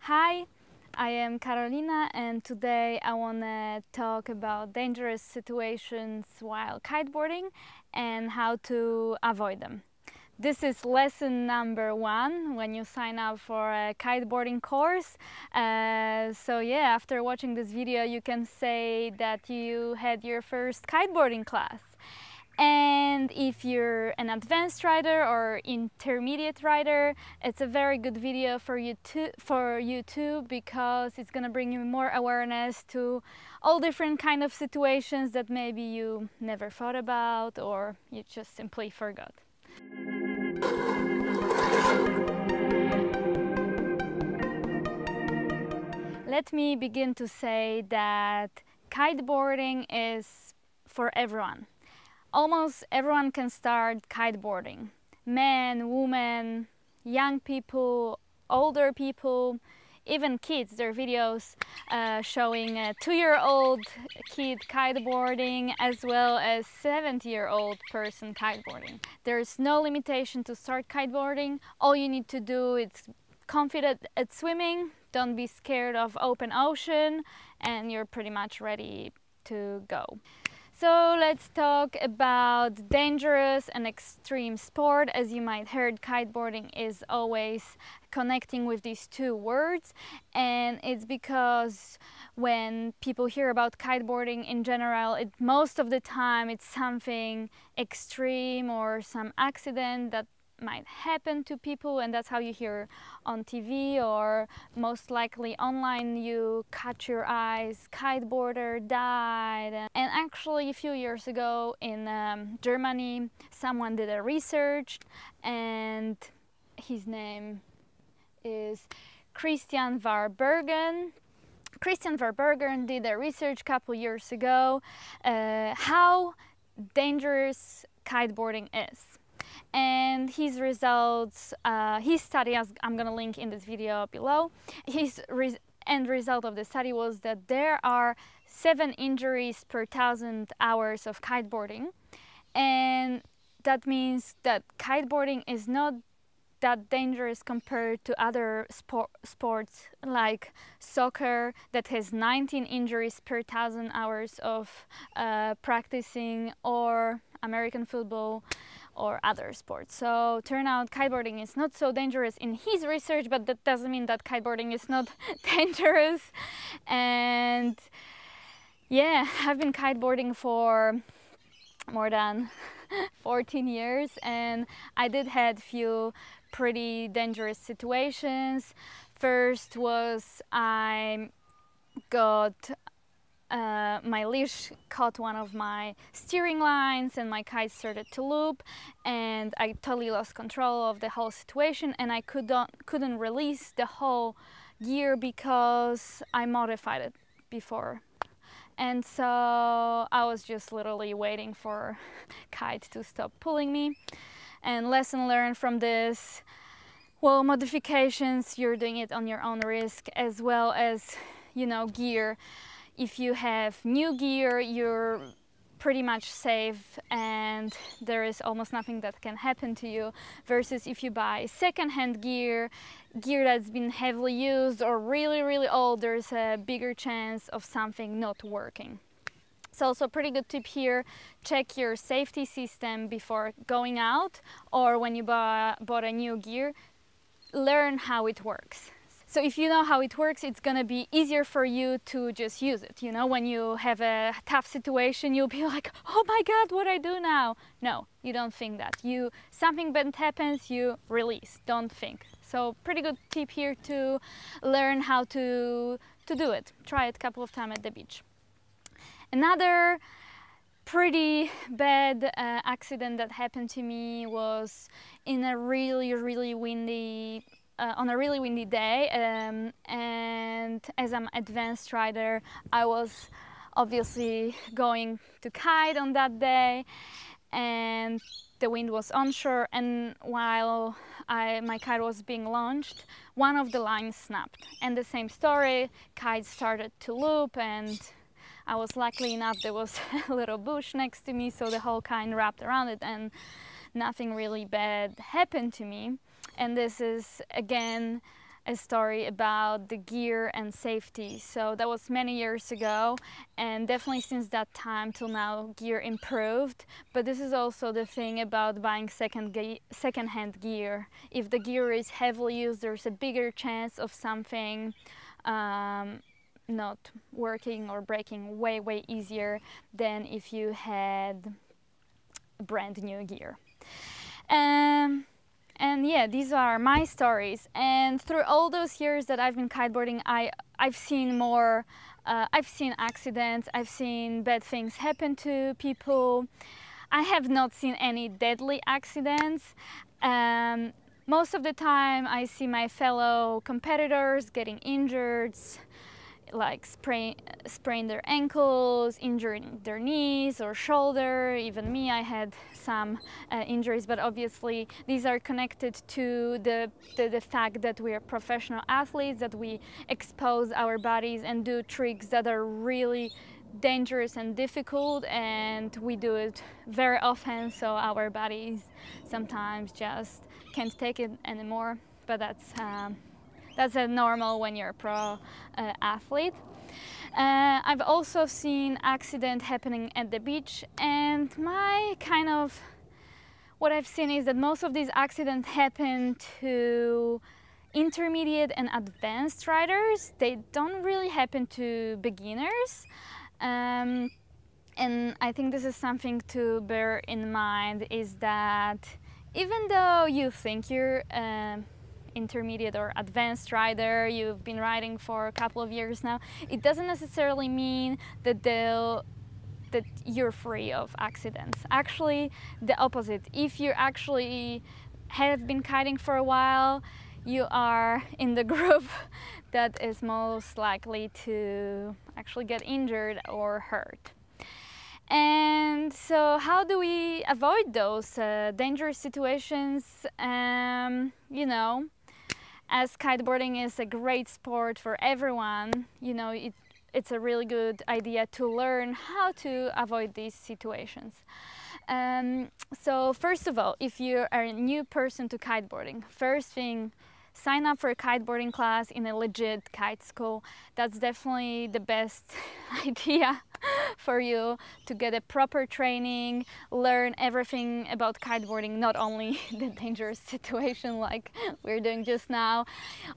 Hi, I am Carolina and today I want to talk about dangerous situations while kiteboarding and how to avoid them. This is lesson number 1 when you sign up for a kiteboarding course. After watching this video you can say that you had your first kiteboarding class. And if you're an advanced rider or intermediate rider, it's a very good video for you too, because it's gonna bring you more awareness to all different kind of situations that maybe you never thought about or you just simply forgot. Let me begin to say that kiteboarding is for everyone. Almost everyone can start kiteboarding. Men, women, young people, older people, even kids. There are videos showing a 2-year-old kid kiteboarding as well as 70-year-old person kiteboarding. There's no limitation to start kiteboarding. All you need to do is confident at swimming, don't be scared of open ocean, and you're pretty much ready to go. So let's talk about dangerous and extreme sport. As you might heard, kiteboarding is always connecting with these two words, and it's because when people hear about kiteboarding in general, most of the time it's something extreme or some accident that might happen to people, and that's how you hear on TV or most likely online. You cut your eyes, kiteboarder died. And actually a few years ago in Germany someone did a research, and his name is Christian Warburgen. Christian Warburgen did a research a couple years ago how dangerous kiteboarding is. And his results, his study, as I'm gonna link in this video below, his end result of the study was that there are 7 injuries per 1,000 hours of kiteboarding, and that means that kiteboarding is not that dangerous compared to other sports like soccer that has 19 injuries per 1,000 hours of practicing, or American football or other sports. So turn out kiteboarding is not so dangerous in his research, but that doesn't mean that kiteboarding is not dangerous. And yeah, I've been kiteboarding for more than 14 years, and I did had few pretty dangerous situations. First was I got my leash caught one of my steering lines and my kite started to loop, and I totally lost control of the whole situation, and I couldn't release the whole gear because I modified it before. And so I was just literally waiting for kite to stop pulling me. And lesson learned from this: well, modifications, you're doing it on your own risk, as well as, you know, gear. If you have new gear, you're pretty much safe and there is almost nothing that can happen to you, versus if you buy second-hand gear that's been heavily used or really old, there's a bigger chance of something not working. So also pretty good tip here: check your safety system before going out, or when you bought a new gear, learn how it works. So if you know how it works, it's gonna be easier for you to just use it. You know, when you have a tough situation, you'll be like, oh my God, what do I do now? No, you don't think that. Something bad happens, you release, don't think. So pretty good tip here to learn how to do it. Try it a couple of times at the beach. Another pretty bad accident that happened to me was in a really windy on a really windy day, and as I'm an advanced rider, I was obviously going to kite on that day, and the wind was onshore, and while my kite was being launched, one of the lines snapped. And the same story, kite started to loop, and I was lucky enough there was a little bush next to me, so the whole kite wrapped around it and nothing really bad happened to me. And this is again a story about the gear and safety. So that was many years ago, and definitely since that time till now gear improved. But this is also the thing about buying second-hand gear. If the gear is heavily used, there's a bigger chance of something not working or breaking way easier than if you had brand new gear. And yeah, these are my stories. And through all those years that I've been kiteboarding, I've seen more. I've seen accidents. I've seen bad things happen to people. I have not seen any deadly accidents. Most of the time, I see my fellow competitors getting injured, like sprain their ankles, injuring their knees or shoulder. Even me, I had some injuries, but obviously these are connected to the fact that we are professional athletes, that we expose our bodies and do tricks that are really dangerous and difficult, and we do it very often, so our bodies sometimes just can't take it anymore. But that's a normal when you're a pro athlete. I've also seen accident happening at the beach, and what I've seen is that most of these accidents happen to intermediate and advanced riders. They don't really happen to beginners. And I think this is something to bear in mind, is that even though you think you're intermediate or advanced rider, you've been riding for a couple of years now, it doesn't necessarily mean that you're free of accidents. Actually, the opposite. If you actually have been kiting for a while, you are in the group that is most likely to actually get injured or hurt. And so how do we avoid those dangerous situations? You know, as kiteboarding is a great sport for everyone, you know, it's a really good idea to learn how to avoid these situations. So first of all, if you are a new person to kiteboarding, first thing, sign up for a kiteboarding class in a legit kite school. That's definitely the best idea for you to get a proper training, learn everything about kiteboarding, not only the dangerous situation like we're doing just now.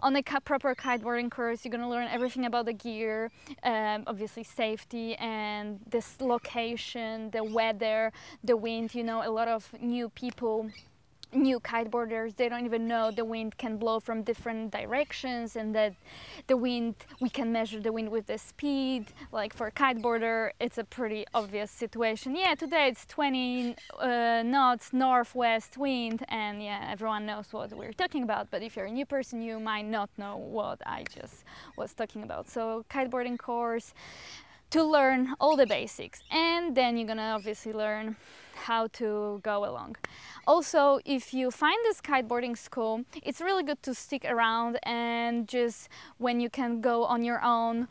On a proper kiteboarding course, you're going to learn everything about the gear, obviously safety and this location, the weather, the wind. You know, a lot of new kiteboarders, they don't even know the wind can blow from different directions, and that the wind, we can measure the wind with the speed. Like for a kiteboarder, it's a pretty obvious situation. Yeah, today it's 20 knots northwest wind, and yeah, everyone knows what we're talking about. But if you're a new person, you might not know what I just was talking about. So kiteboarding course to learn all the basics, and then you're gonna obviously learn how to go along. Also, if you find this kiteboarding school, it's really good to stick around, and just when you can go on your own,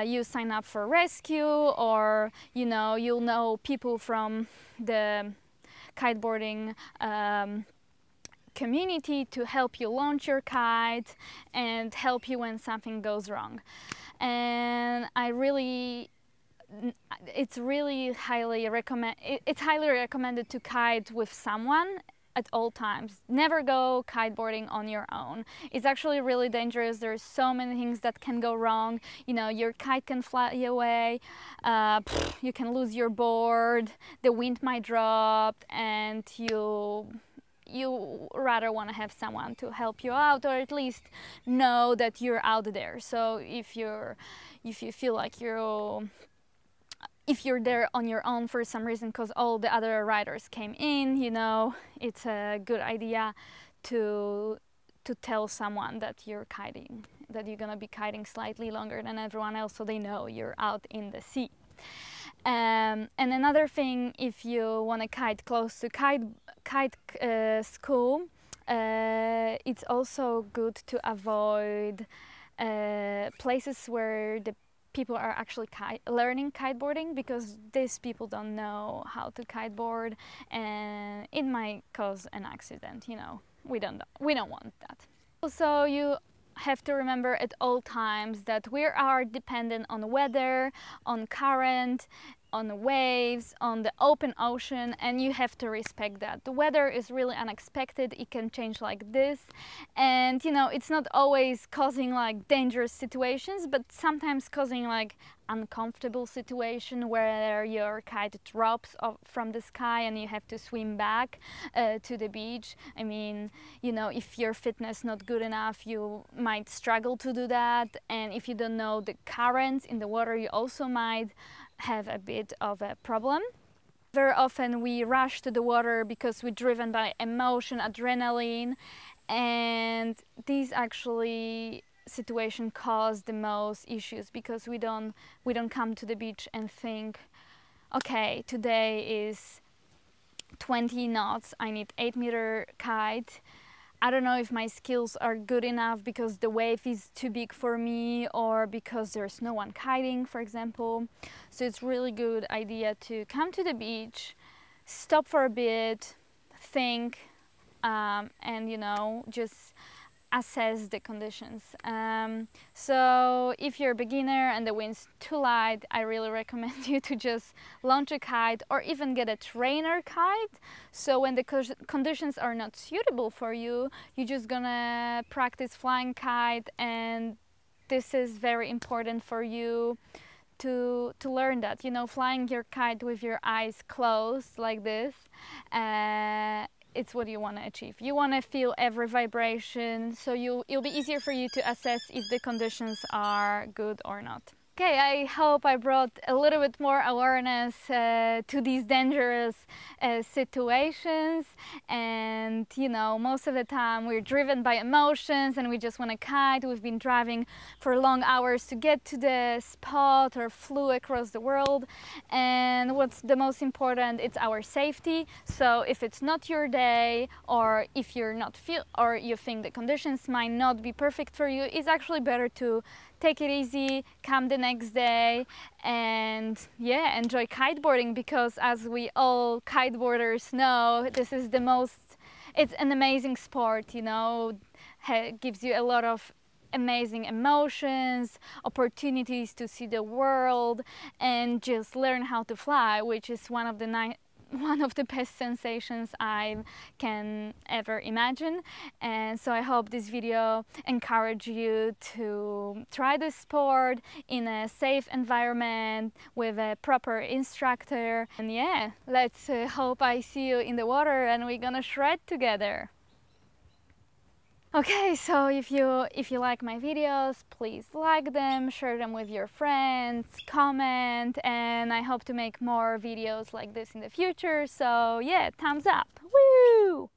you sign up for rescue, or you know, you'll know people from the kiteboarding community to help you launch your kite and help you when something goes wrong. And it's highly recommended to kite with someone at all times. Never go kiteboarding on your own. It's actually really dangerous. There's so many things that can go wrong. You know, your kite can fly away, you can lose your board, the wind might drop, and you rather want to have someone to help you out, or at least know that you're out there. So if you feel like if you're there on your own for some reason because all the other riders came in, you know, it's a good idea to tell someone that you're kiting, that you're gonna be kiting slightly longer than everyone else, so they know you're out in the sea. And another thing, if you want to kite close to kite school, it's also good to avoid places where the people are actually learning kiteboarding, because these people don't know how to kiteboard, and it might cause an accident. You know, we don't want that. Also, you have to remember at all times that we are dependent on weather, on current, on the waves, on the open ocean, and you have to respect that. The weather is really unexpected, it can change like this, and you know, it's not always causing like dangerous situations, but sometimes causing like uncomfortable situation where your kite drops off from the sky and you have to swim back to the beach. I mean, you know, if your fitness not good enough, you might struggle to do that, and if you don't know the currents in the water, you also might have a bit of a problem. Very often we rush to the water because we're driven by emotion, adrenaline, and these actually situation cause the most issues because we don't come to the beach and think, okay, today is 20 knots, I need 8-meter kite. I don't know if my skills are good enough because the wave is too big for me or because there's no one kiting, for example. So it's really good idea to come to the beach, stop for a bit, think, and you know, just assess the conditions. So if you're a beginner and the wind's too light, I really recommend you to just launch a kite or even get a trainer kite. So when the conditions are not suitable for you, you're just gonna practice flying kite, and this is very important for you to learn that, you know, flying your kite with your eyes closed like this, it's what you want to achieve. You want to feel every vibration, so it'll be easier for you to assess if the conditions are good or not. Okay, I hope I brought a little bit more awareness to these dangerous situations, and you know, most of the time we're driven by emotions and we just want to kite. We've been driving for long hours to get to the spot or flew across the world, and what's the most important, it's our safety. So if it's not your day, or if you're not or you think the conditions might not be perfect for you, it's actually better to take it easy, come the next day, and yeah, enjoy kiteboarding, because as we all kiteboarders know, this is it's an amazing sport, you know, gives you a lot of amazing emotions, opportunities to see the world, and just learn how to fly, which is one of the best sensations I can ever imagine. And so I hope this video encouraged you to try this sport in a safe environment with a proper instructor. And yeah, let's hope I see you in the water and we're gonna shred together. Okay, so if you like my videos, please like them, share them with your friends, comment, and I hope to make more videos like this in the future. So yeah, thumbs up. Woo!